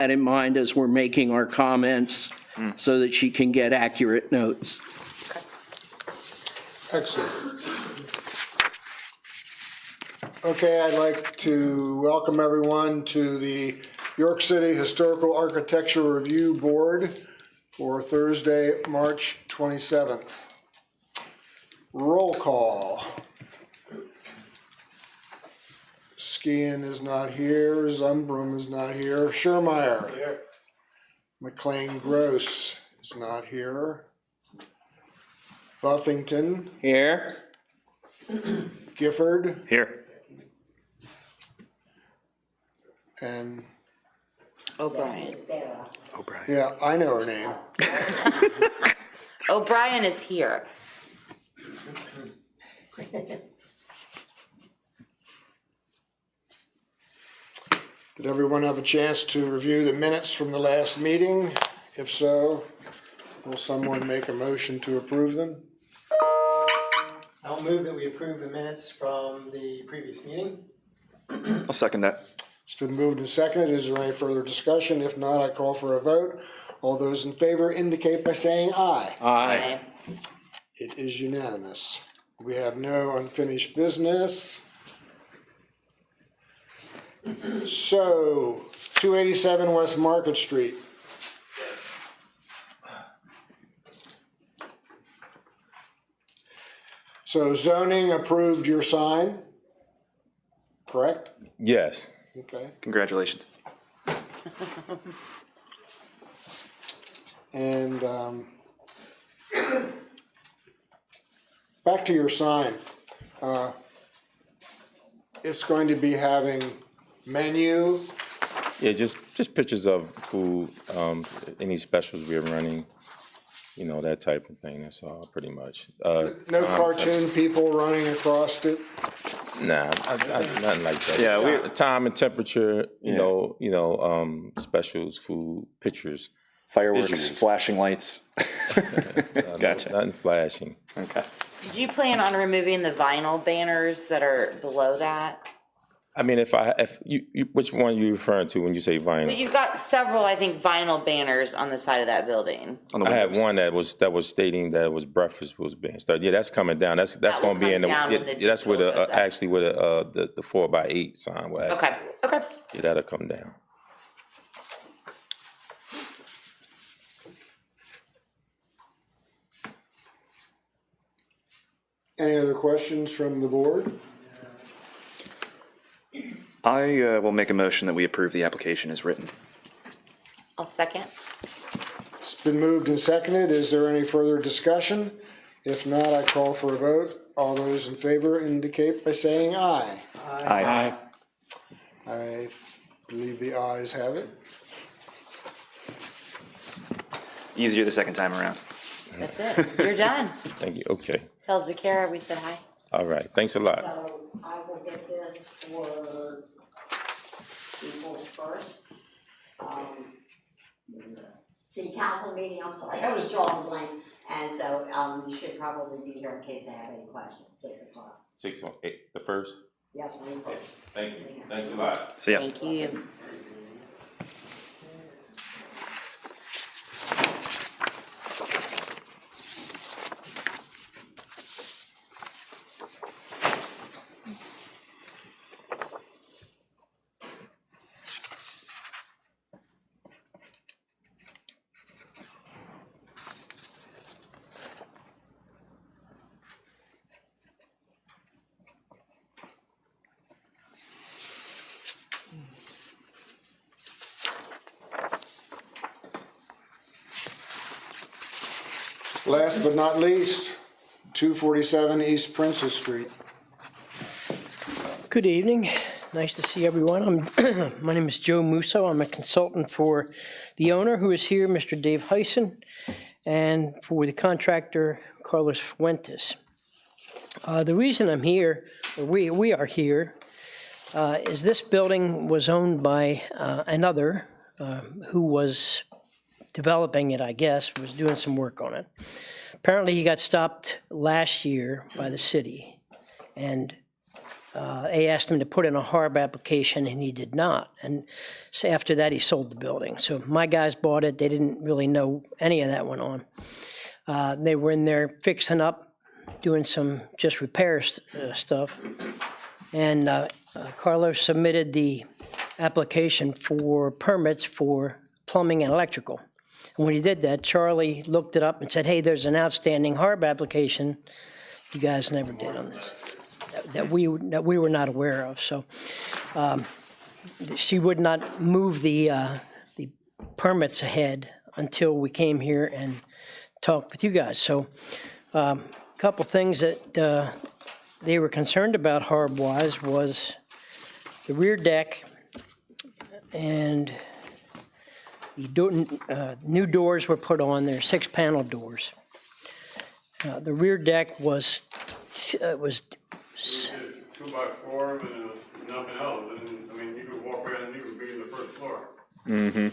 that in mind as we're making our comments so that she can get accurate notes. Excellent. Okay, I'd like to welcome everyone to the York City Historical Architecture Review Board for Thursday, March 27th. Roll call. Skian is not here. Zumbrum is not here. Schurmeyer. Here. McLean Gross is not here. Buffington. Here. Gifford. Here. And O'Brien. O'Brien. yeah, I know her name. O'Brien is here. Did everyone have a chance to review the minutes from the last meeting? If so, will someone make a motion to approve them? I'll move that we approve the minutes from the previous meeting. I'll second that. It's been moved and seconded. Is there any further discussion? If not, I call for a vote. All those in favor indicate by saying aye. Aye. It is unanimous. We have no unfinished business. So, 287 West Market Street. So zoning approved your sign, correct? Yes. Okay. Congratulations. And back to your sign. It's going to be having menu. Yeah, just pictures of food, any specials we're running, you know, that type of thing. That's all, pretty much. No cartoon people running across it. Nah, nothing like that. Yeah, Time and temperature, you know, specials, food, pictures. Fireworks, Visuals. flashing lights. Gotcha. Nothing flashing. Okay. Do you plan on removing the vinyl banners that are below that? I mean, if you which one are you referring to when you say But vinyl? you've got several, I think, vinyl banners on the side of that building. On the I had windows. one that was stating that it was breakfast was being started. Yeah, that's coming down. That's That will going to be in the. come down when the That's where the digital goes up. actually where the 4x8 sign will actually. Okay. Yeah, that'll come down. Any other questions from the board? I will make a motion that we approve the application as written. I'll second. It's been moved and seconded. Is there any further discussion? If not, I call for a vote. All those in favor indicate by saying aye. Aye. I believe the ayes have it. Easier the second time around. That's it. You're done. Thank you. Okay. Tell Zakara we said hi. All right. Thanks a lot. So I will get this for people first. City council meeting, I'm sorry, I was drawing a blank. And so you should probably be here in case I have any questions, 6 o'clock. 6 on 8, the first. Yes, we will. Thank you. Thanks a lot. So yeah. Thank you. Last but not least, 247 East Princess Street. Good evening. Nice to see everyone. My name is Joe Musso. I'm a consultant for the owner, who is here, Mr. Dave Hyson, and for the contractor, Carlos Fuentes. The reason I'm here, or we are here, is this building was owned by another who was developing it, I guess, was doing some work on it. Apparently, he got stopped last year by the city, and they asked him to put in a HARB application, and he did not. And so after that, he sold the building. So my guys bought it. They didn't really know any of that went on. They were in there fixing up, doing some just repair stuff. And Carlos submitted the application for permits for plumbing and electrical. And when he did that, Charlie looked it up and said, hey, there's an outstanding HARB application you guys never did on this, that we were not aware of. So she would not move the permits ahead until we came here and talked with you guys. So a couple things that they were concerned about HARB-wise was the rear deck and the new doors were put on there, 6-panel doors. The rear deck was 2x4 and nothing else, and I mean, you could walk around and you could be in the first floor. Mm-hmm.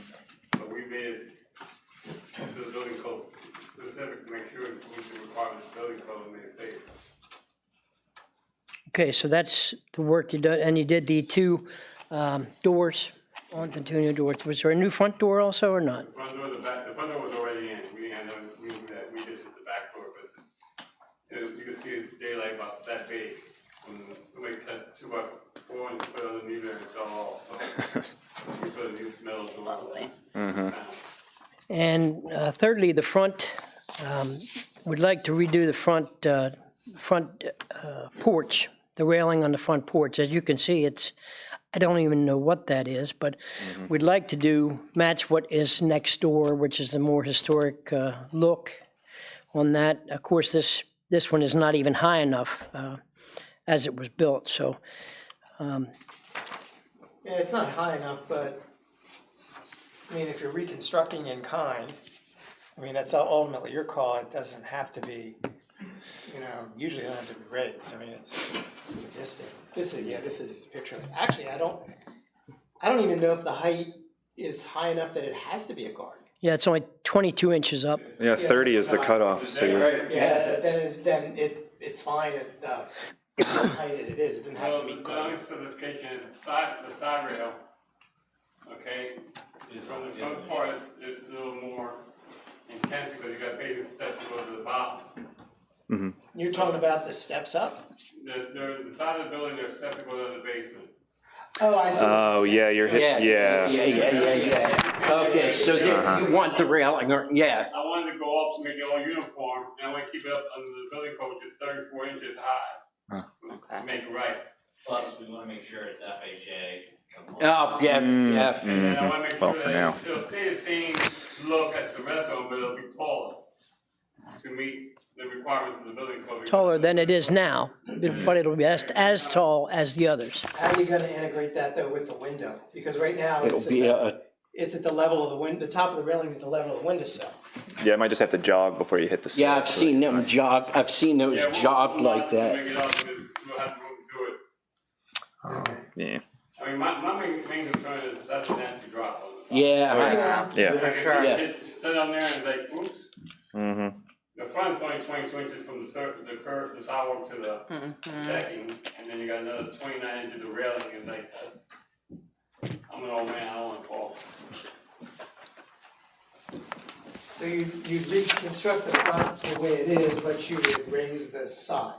But we made it to the building code specific to make sure it meets the requirements of the building code and make it safe. Okay, so that's the work you did, and you did the 2 doors, on the 2 new doors. Was there a new front door also or not? The front door, the front door was already in, we didn't have, we just did the back door, but you can see it daylight about that big. When somebody cut 2x4 and put it underneath there and it's all off, so we put a new metal door. And thirdly, the front, we'd like to redo the front porch, the railing on the front porch. As you can see, I don't even know what that is, but we'd like to match what is next door, which is the more historic look on that. Of course, this one is not even high enough as it was built, so. Yeah, it's not high enough, but, I mean, if you're reconstructing in kind, I mean, that's ultimately your call. It doesn't have to be, usually it doesn't have to be raised. I mean, it's existing. This is his picture. Actually, I don't even know if the height is high enough that it has to be a garden. Yeah, it's only 22 inches up. Yeah, 30 is the cutoff, so you're, Yeah, then it's fine at the height it is. It didn't have Well, to meet the only code. specification is the side rail, okay? From the front part is a little more intense because you got pavement steps to go to the bottom. You're talking about the steps up? The side of the building, there's steps that go to the basement. Oh, I see. oh, yeah, you're hit, yeah. Okay, so you want the railing, yeah. I wanted to go up to make it all uniform, and I want to keep it up under the building code, which is 34 inches high. To make it right. Plus, we want to make sure it's FHA compliant. Oh, yeah, yeah. And then I want to make Well, sure for that now. it'll stay the same look as the rest of them, but it'll be taller to meet the requirements of the building code. Taller than it is now, but it'll be as tall as the others. How are you gonna integrate that though with the window? Because right now It'll be it's at the level of the top of the railing at the level of the windowsill. Yeah, I might just have to jog before you hit the yeah, sill. I've seen them jog, I've seen those Yeah, we'll jogged like that. Make it up, we'll have to do it. Yeah. I mean, my main concern is that's a nasty drop on the side. Yeah, Yeah. For sure. Yeah. Sit on there and it's like, oops. Mm-hmm. The front's only 22 inches from the sidewalk to the decking, and then you got another 29 inches of railing, and like, I'm an old man, I don't wanna fall. So you reconstruct the front the way it is, but you would raise the side,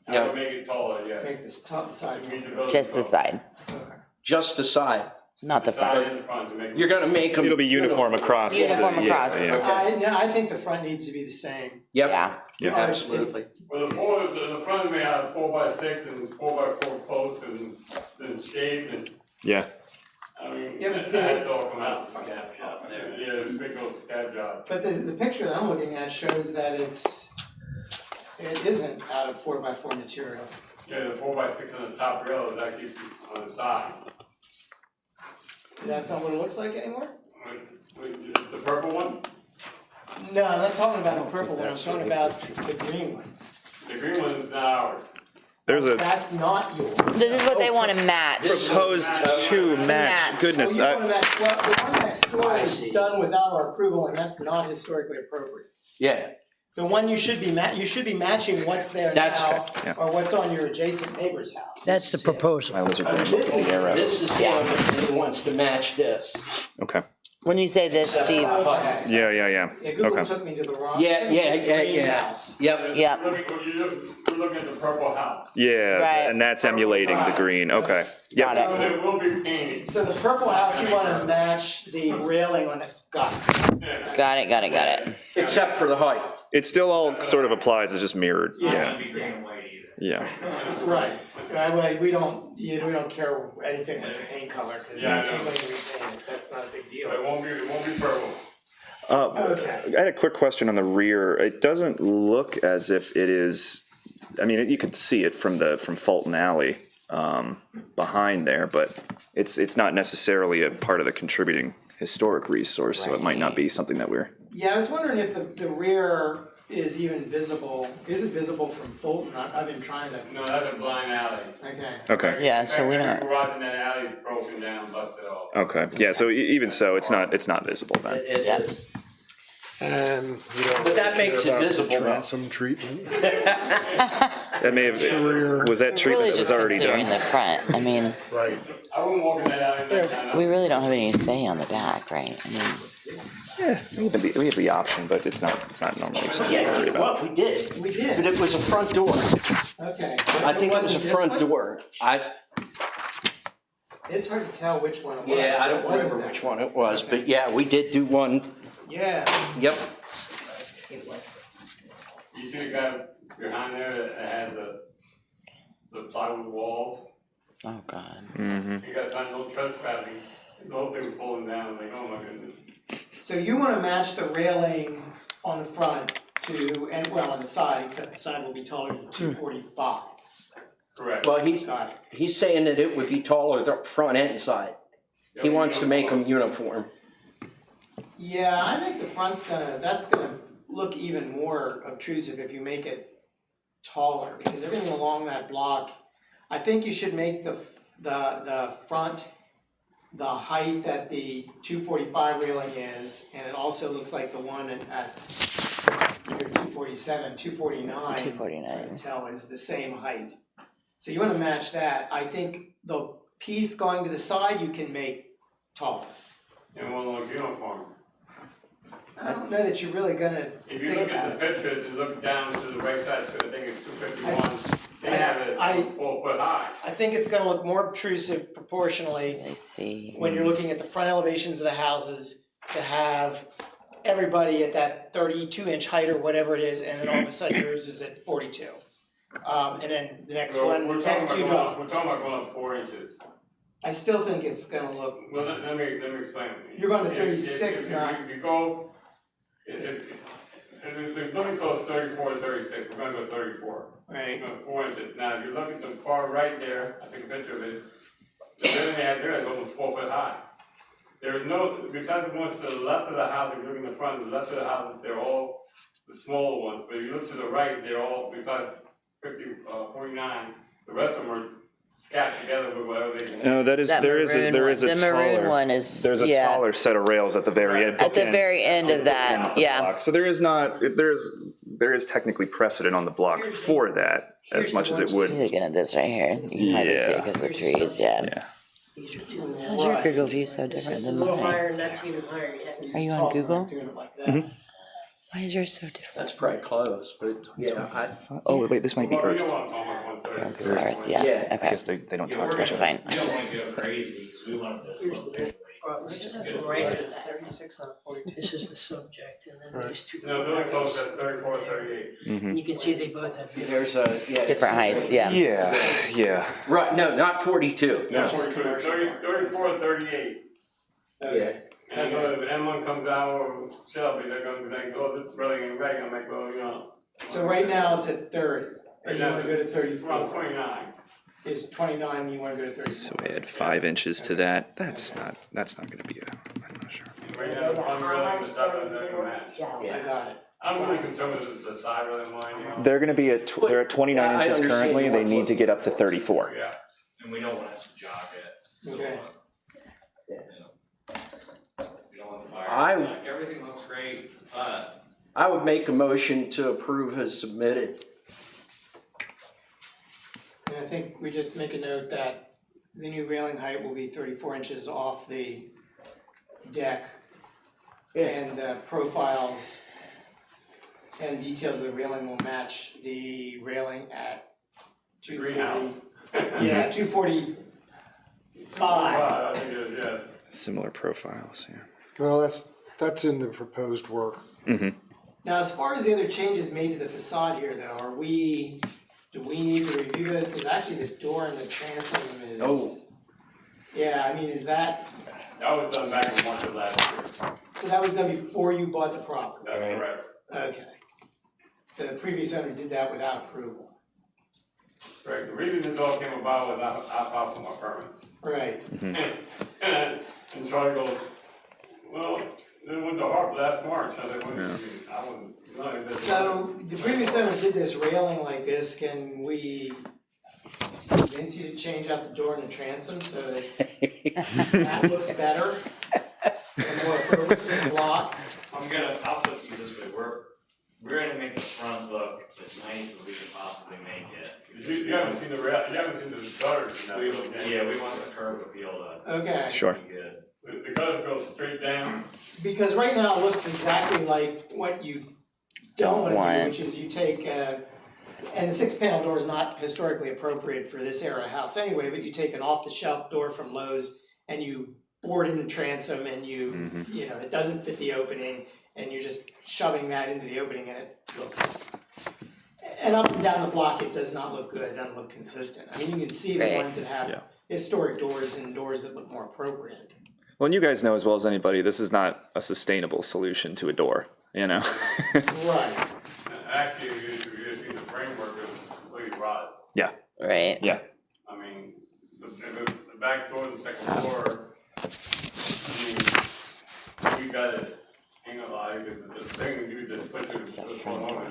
I would make it taller, yeah. make this top side. To meet the building Just the code. side, Okay. just the side. not the The side front. and the front to make it. You're gonna make them. It'll be uniform across. Uniform the- across. Yeah, yeah. No, I think the front needs to be the same. Yep, Yeah, Yeah. absolutely. Well, the front may have 4x6 and 4x4 posts and then shaped and, Yeah. I mean, Yeah, but that's all come out. That's the scab job there. Yeah, it's a big old scab job. But the picture that I'm looking at shows that it isn't out of 4x4 material. Yeah, the 4x6 on the top rail is actually on the side. That's not what it looks like anymore? The purple one? No, I'm not talking about the purple one, I'm talking about the green one. The green one is not ours. There's a That's not yours. this is what they want to match. proposed to match. match. Goodness, Well, the one next door I was see. done without our approval, and that's not historically appropriate. Yeah, The one you should be matching what's there That's now, yeah. or what's on your adjacent neighbor's house. That's the proposal. My lizard brain This pulled is- the air out. This is the one that wants to match this. Okay. When you say this, Steve, Okay. Yeah. Yeah, Google Okay. took me to the wrong. Yeah. green house. Yep. yep, We're looking at the purple house. Yeah, Right. and that's emulating the green. Okay. got Yep. it. But it will be painted. So the purple house, you wanna match the railing on it, got it. Yeah. Got it. Except for the height. It still all sort of applies. It's just mirrored. Yeah. Yeah. Can't be green and white either. Yeah. Right, that way, we don't care anything with the paint color, cause Yeah, I know. anyway we paint it, that's not a big deal. But it won't be purple. Okay. I had a quick question on the rear. It doesn't look as if it is. I mean, you could see it from Fulton Alley behind there, but it's not necessarily a part of the contributing historic resource, so it might not be something that we're. Yeah, I was wondering if the rear is even visible, is it visible from Fulton? I've been trying to, No, that's a blind alley. okay. Okay. Yeah, so we Every don't, garage in that alley is broken down, busted off. Okay. Yeah. So even so, it's not visible then. It Yeah. is. And you don't But that makes it care about the visible, though. transom treatment. That may have rear. was that really treatment that was just already considering done. the front, I mean, Right. I wouldn't walk in that alley next time. we really don't have any say on the back, right? I mean, We have the option, but it's not normally something we're worried Yeah, about. well, we did. We did. But it was a front door. Okay. I think it was a wasn't this front one? door. It's hard to tell which one it was. Yeah, I don't It wasn't remember that which one it was, but yeah, we did do one. Yeah, Yep. You see the guy behind there that had the plywood walls? oh God. Mm-hmm. He got signed no trespassing, the whole thing was falling down, I'm like, oh my goodness. so you wanna match the railing on the front to, and well, on the side, except the side will be taller than 245. Correct. Oh, Well, Got it. he's saying that it would be taller the front and side. He wants to make them uniform. Yeah, I think the that's gonna look even more obtrusive if you make it taller, because everything along that block, I think you should make the front the height that the 245 railing is, and it also looks like the one at 247, 249. 249. I can tell is the same height. So you wanna match that. I think the piece going to the side you can make taller. And one look uniform. I don't know that you're really gonna If you think look about at the it. pictures and look down to the right side, so the thing is 251, they have it I- 4 foot high. I think it's gonna look more obtrusive proportionally I see. when you're looking at the front elevations of the houses to have everybody at that 32-inch height or whatever it is, and then all of a sudden yours is at 42. And then the next So one, we're next talking two about drops. We're talking about going up 4 inches. I still think it's gonna look, Well, let me explain. You're going to If- 36 if now. you go, if the building code is 34 to 36, we're gonna go 34. right? We're going 4 inches. Now, if you look at the far right there, I took a picture of it, the building they have there is almost 4 foot high. There is no, besides the ones to the left of the house, if you look in the front, the left of the house, they're all the smaller ones. But if you look to the right, they're all, besides 49, the rest of them are scattered together with whatever they can. No, there is a The maroon taller. one is, There's a yeah, taller set of rails at the very end. at the bookends- very end of that, bookends the yeah. block. So there is technically precedent on the block for that, as much as it You're would. looking at this right here, you can hardly see it Yeah. because of the trees, yeah. Yeah. How's your Google view so different than mine? and that's even higher yet. Are you on Google? Doing it like that. Mm-hmm. Why is yours so different? That's probably close, but yeah, Oh, wait, this might be Well, we Earth. don't want to talk about 130. Earth, yeah, Yeah. I okay, guess they don't Yeah, talk we're about that's it. fine. We don't wanna go crazy, cause we want to. It's 36 on 42. This is the subject, and then there's two. No, building code says 34, 38. And you can see they both have. there's a, yeah. Different heights, yeah. Yeah. Right, no, not 42. No, No. 34, 38. Okay. And so if M1 comes out or Shelby, they're gonna be like, oh, this is really in reg, I'm like, well, you know, So right now it's at 30, and you wanna go to we're on 34. 29. It's 29, and you wanna go to 34. So we add 5 inches to that. That's not gonna be I'm not sure. And right now, the front railing, the stuff is not gonna match. I got it. I'm really concerned with the side railing line, you know? They're gonna be they're at 29 I inches understand currently, you they want need to- to get up to 34. Yeah. And we don't want to have to jog it. Okay. We don't want the fire. I- Like, everything looks great, but I would make a motion to approve as submitted. And I think we just make a note that the new railing height will be 34 inches off the deck. And the profiles and details of the railing will match the railing at 240. Yeah, 245. I think it is, yes. Similar profiles, yeah. Well, that's in the proposed work. Now, as far as the other changes made to the facade here, though, do we need to review those? Because actually the door and the transom is. Oh. Yeah, I mean, is that, That was done back in March of last year. so that was done before you bought the property? That's correct. Okay. So the previous owner did that without approval? Right, the reason this all came about was I filed for my permit. Right. And Charlie goes, well, they went to HARB last March, I said, no, So the previous owner did this railing like this, can we convince you to change out the door and the transom so that looks better? And more appropriate for the block? I'll put it this way, we're gonna make the front look as nice as we can possibly make it. You haven't seen the you haven't seen the gutters in that building. Yeah, we want the curb appeal to Okay. Sure. be good. The gutters go straight down. Because right now it looks exactly like what you don't want to do, which is you take, and the 6-panel door is not historically appropriate for this era house anyway, but you take an off-the-shelf door from Lowe's and you board in the transom and you know, it doesn't fit the opening and you're just shoving that into the opening and it looks, and up and down the block, it does not look good, it doesn't look consistent. I mean, you can see the ones that have historic doors and doors that look more appropriate. Well, and you guys know as well as anybody, this is not a sustainable solution to a door, you know? Right. Actually, if you see the framework is completely rotten. Yeah, Right. yeah. I mean, the back door, the second floor, I mean, we got it, ain't gonna lie, the thing you just put to the front door,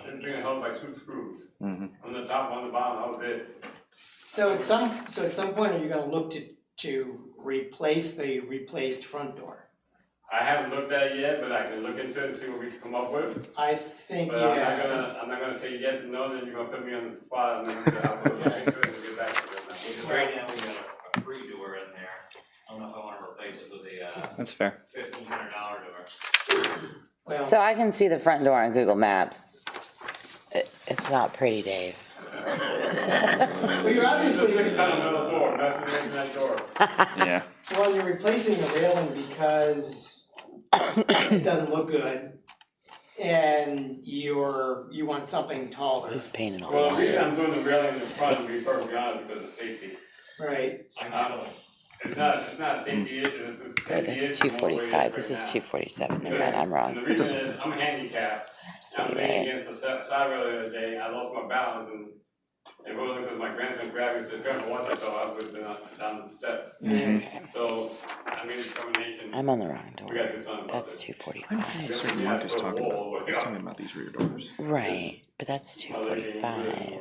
it's being held by 2 screws. On the top, on the bottom, that was it. So at some point, are you gonna look to replace the replaced front door? I haven't looked at it yet, but I can look into it and see what we can come up with. I think, But yeah. I'm not gonna say yes and no, then you're gonna put me on the spot, I'm gonna say, I'll look into it and get back to it. Because right now we got a free door in there. I don't know if I wanna replace it with a That's fair. $1,500 door. Well, So I can see the front door on Google Maps. It's not pretty, Dave. well, you're obviously, 6-panel metal door, that's the name of that door. Yeah. well, you're replacing the railing because it doesn't look good. And you want something taller, He's painted all Well, the white. reason I'm doing the railing in front, to be perfectly honest, because of safety. right? It's not a safety issue, it's a Right, safety that's issue. 245. This is 247. Never mind, I'm And the wrong. reason is, I'm handicapped, I'm leaning against the side rail the other day, I lost my balance, and it wasn't because my grandson grabbed me and said, "Grandpa, watch it," so I would have been down the steps. So, I made a determination, I'm on the wrong we door. gotta do something about That's this. 245. Mark is talking about these rear doors. Right, but that's 245.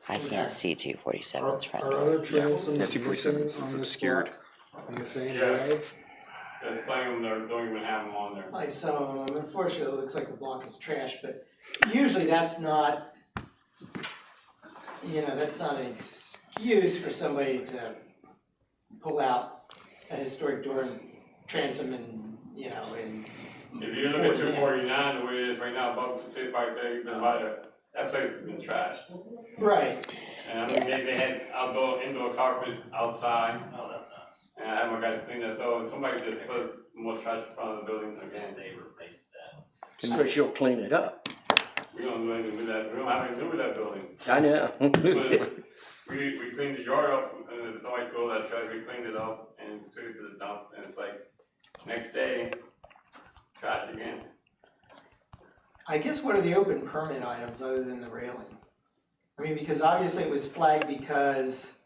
I can't see 247's front Are door. other transoms Yeah, 247 missing is on this obscured. block? In the same Yeah. way? There's plenty of them that don't even have them on there. Like some of them, unfortunately, it looks like the block is trash, but usually that's not, that's not an excuse for somebody to pull out a historic door and transom and, and. If you look at 249, the way it is right now, above the city park there, you've been by there, that place has been trashed. Right. And I mean, they had indoor carpet outside, Oh, that's nice. and I had my guys clean that, so somebody just put more trash in front of the buildings again. They replaced that. Because you'll clean it up. We don't do anything with that, we don't have anything to do with that building. I know. We cleaned the yard up, and the white girl that trash, we cleaned it up and took it to the dump, and it's like, next day, trash again. I guess what are the open permit items other than the railing? I mean, because obviously it was flagged because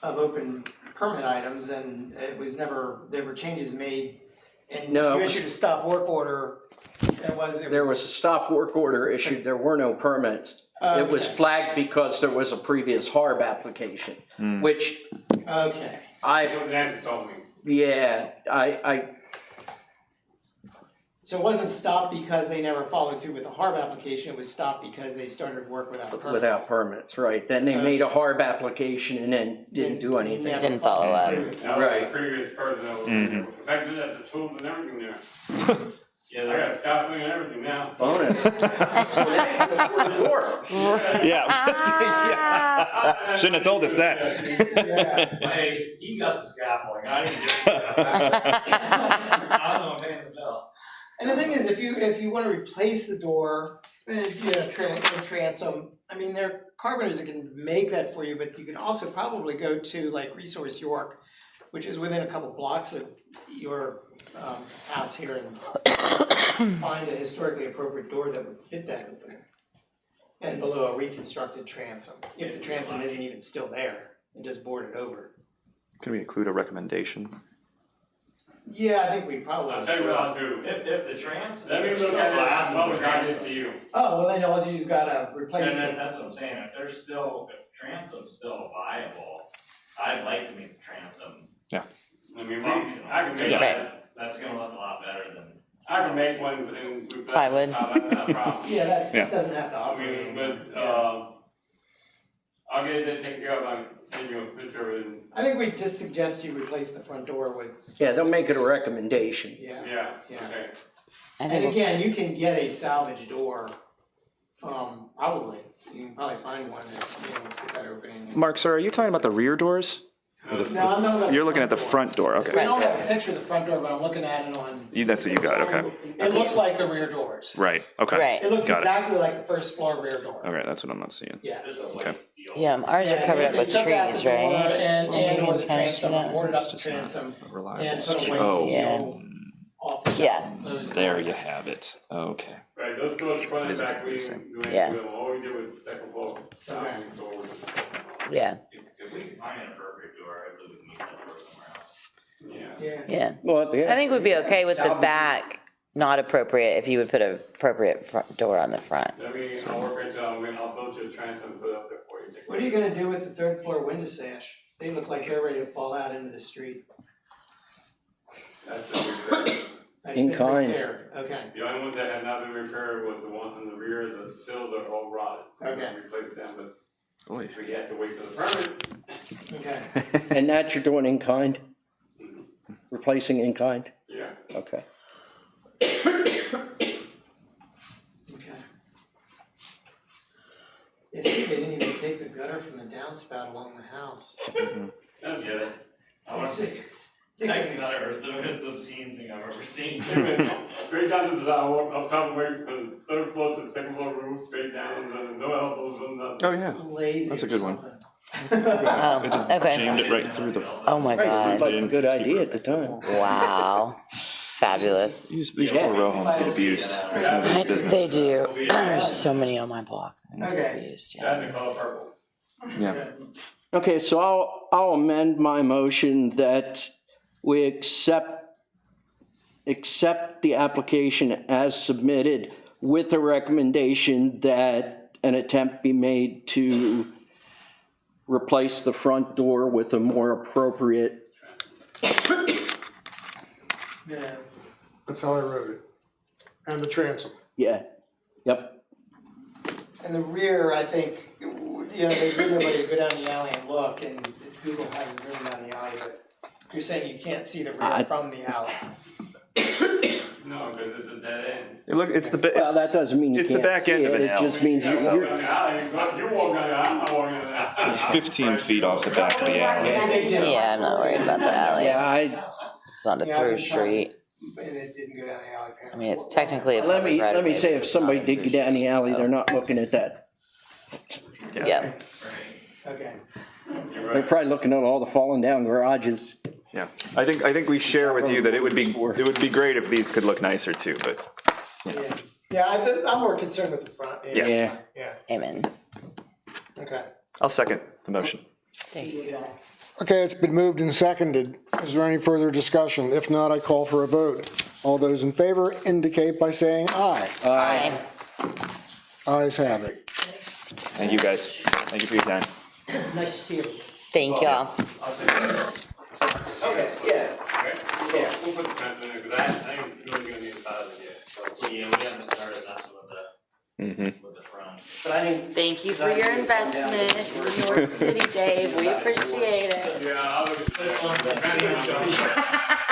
of open permit items and there were changes made. And No, you it was- issued a stop work order. There was a stop work order issued, there were no permits. It was Okay. flagged because there was a previous HARB application, which Okay, I, Nancy told me. yeah, I So it wasn't stopped because they never followed through with the HARB application, it was stopped because they started work without permits. Without permits, right. Then they made a HARB application and then didn't do anything. Never Didn't follow up. followed through. That was Right. the previous person that was, in fact, they had the tools and everything there. Yeah, I that's, got scaffolding and everything now. Bonus. Yeah. Shouldn't have told us that. Yeah. hey, he got the scaffolding, I didn't get it. I don't know, paying the bill. And the thing is, if you wanna replace the door, transom, I mean, there are carpenters that can make that for you, but you can also probably go to like Resource York, which is within a couple blocks of your house here, and find a historically appropriate door that would fit that opening. And below a reconstructed transom, if the transom isn't even still there, and just board it over. Can we include a recommendation? Yeah, I think we probably I'll tell you should. what I'll do. If the transom. Let me there's look still at it, glass in I'll the look at it transom. to you. Oh, well then all you just gotta And replace then, it. that's what I'm saying, if there's still, if transom's still viable, I'd like to make the transom I mean, functional. I can make Right. that, That's gonna look a lot better than. I can make one and with that. Plywood. That's not a problem. Yeah, Yeah. that doesn't have to I operate. mean, but, I'll get that taken care of, I'll send you a picture and, I think we just suggest you replace the front door with. Yeah, they'll make it a recommendation. Yeah, yeah, Yeah. okay. I and think, again, you can get a salvage door, probably, you can probably find one that, with that opening. Mark, sir, are you talking about the rear doors? No, I'm not about You're looking at the door. front door, We okay. don't have a picture of the front door, but I'm looking at it on. That's what you got, okay. It looks like the rear doors. Right, okay. right, It looks Got it. exactly like the first floor rear door. Okay, that's what I'm not seeing. Yeah. Just a Okay. white steel. yeah, ours are covered up They with took out trees, the door right? And Well, or the we can transom, cancel that. boarded up It's the just not transom, reliable. and put a white Oh. seal off the Yeah. shelf. Those- There you have it, okay. Right, those doors front It and is back, we exactly didn't the do Yeah. anything with them, all we did was the second floor. Yeah, If we can find an appropriate door, I believe we can use that door somewhere else. Yeah. Yeah. yeah. Well, I think we'd be okay with the back, not appropriate, if you would put an appropriate front door on the front. I mean, I'll work it, I'll build you a transom and put it up there for you. What are you gonna do with the third floor window sash? They look like they're ready to fall out into the street. That's the, That's In been kind. repaired. Okay, the only ones that had not been repaired was the one on the rear, the sills are all rotted. Okay. Replaced them, but Oy. we had to wait for the permit. okay. And that you're doing in kind? Replacing in kind? Yeah. Okay. Okay. Yeah, see, they didn't even take the gutter from the downspout along the house. That's good. I wanna It's just think sticking. gutter is the most obscene thing I've ever seen. Straight down to the sidewalk, up top of where, from the third floor to the second floor roof, straight down, and no elbows, and nothing. Oh, yeah. Lazy That's a or good one. something. It just Okay. jammed it right through the. Oh my Right, seemed god, like a good idea at the time. wow, fabulous. These poor row homes get abused. I- They do, there's so many on my block. Okay. That's the color purple. Yeah. Okay, so I'll amend my motion that we accept the application as submitted with the recommendation that an attempt be made to replace the front door with a more appropriate. Yeah. That's how I wrote it. And the transom. Yeah, yep. And the rear, I think, there's been nobody to go down the alley and look, and Google hasn't driven down the alley, but you're saying you can't see the rear from the alley. No, because it's a dead end. It's the, Well, that doesn't mean you It's the can't back see end of it. an It just means You you're, walk down the alley, you walk down the alley, I'm not walking down the alley. it's 15 feet off the back of the alley. Yeah, I'm not worried about the alley, yeah, it's not a Yeah, through I've been street, And it didn't go down the alley. I mean, it's technically a let public me, right of let me way, say but if it's somebody not a did through get down the street, alley, so- they're not looking at that. Yeah, Okay. They're probably looking at all the falling down garages. Yeah, I think we share with you that it would be great if these could look nicer too, but Yeah, I'm more concerned with the front. Yeah. Yeah. Yeah, amen. okay. I'll second the motion. Okay, it's been moved and seconded. Is there any further discussion? If not, I call for a vote. All those in favor indicate by saying aye. Aye. Ayes have it. Thank you, guys. Thank you for your time. Nice to see you. Thank y'all. Okay, yeah. Okay, we'll put the fence in there, because I ain't really gonna need a side of it yet. Thank you for your investment in New York City, Dave. We appreciate it. Yeah, I'll look at This one's a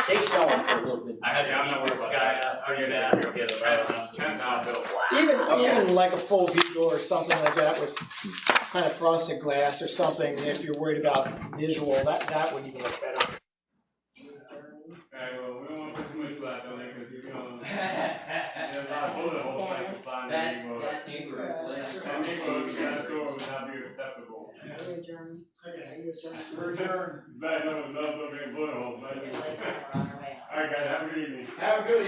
They sell them for a little bit. I had to meet this guy figured out to get a right around. 10,000 bill. Even like a full view door or something like that with kind of frosted glass or something, if you're worried about visual, that would even look better. Okay, well, we don't want to put too much glass on there, because, you know, there's a lot of bullet holes like the sign that neighborhood. That neighborhood glass door would not be acceptable. We're adjourned. Bad, no, no, no, bullet holes. All right, guys, have a good evening. Have a good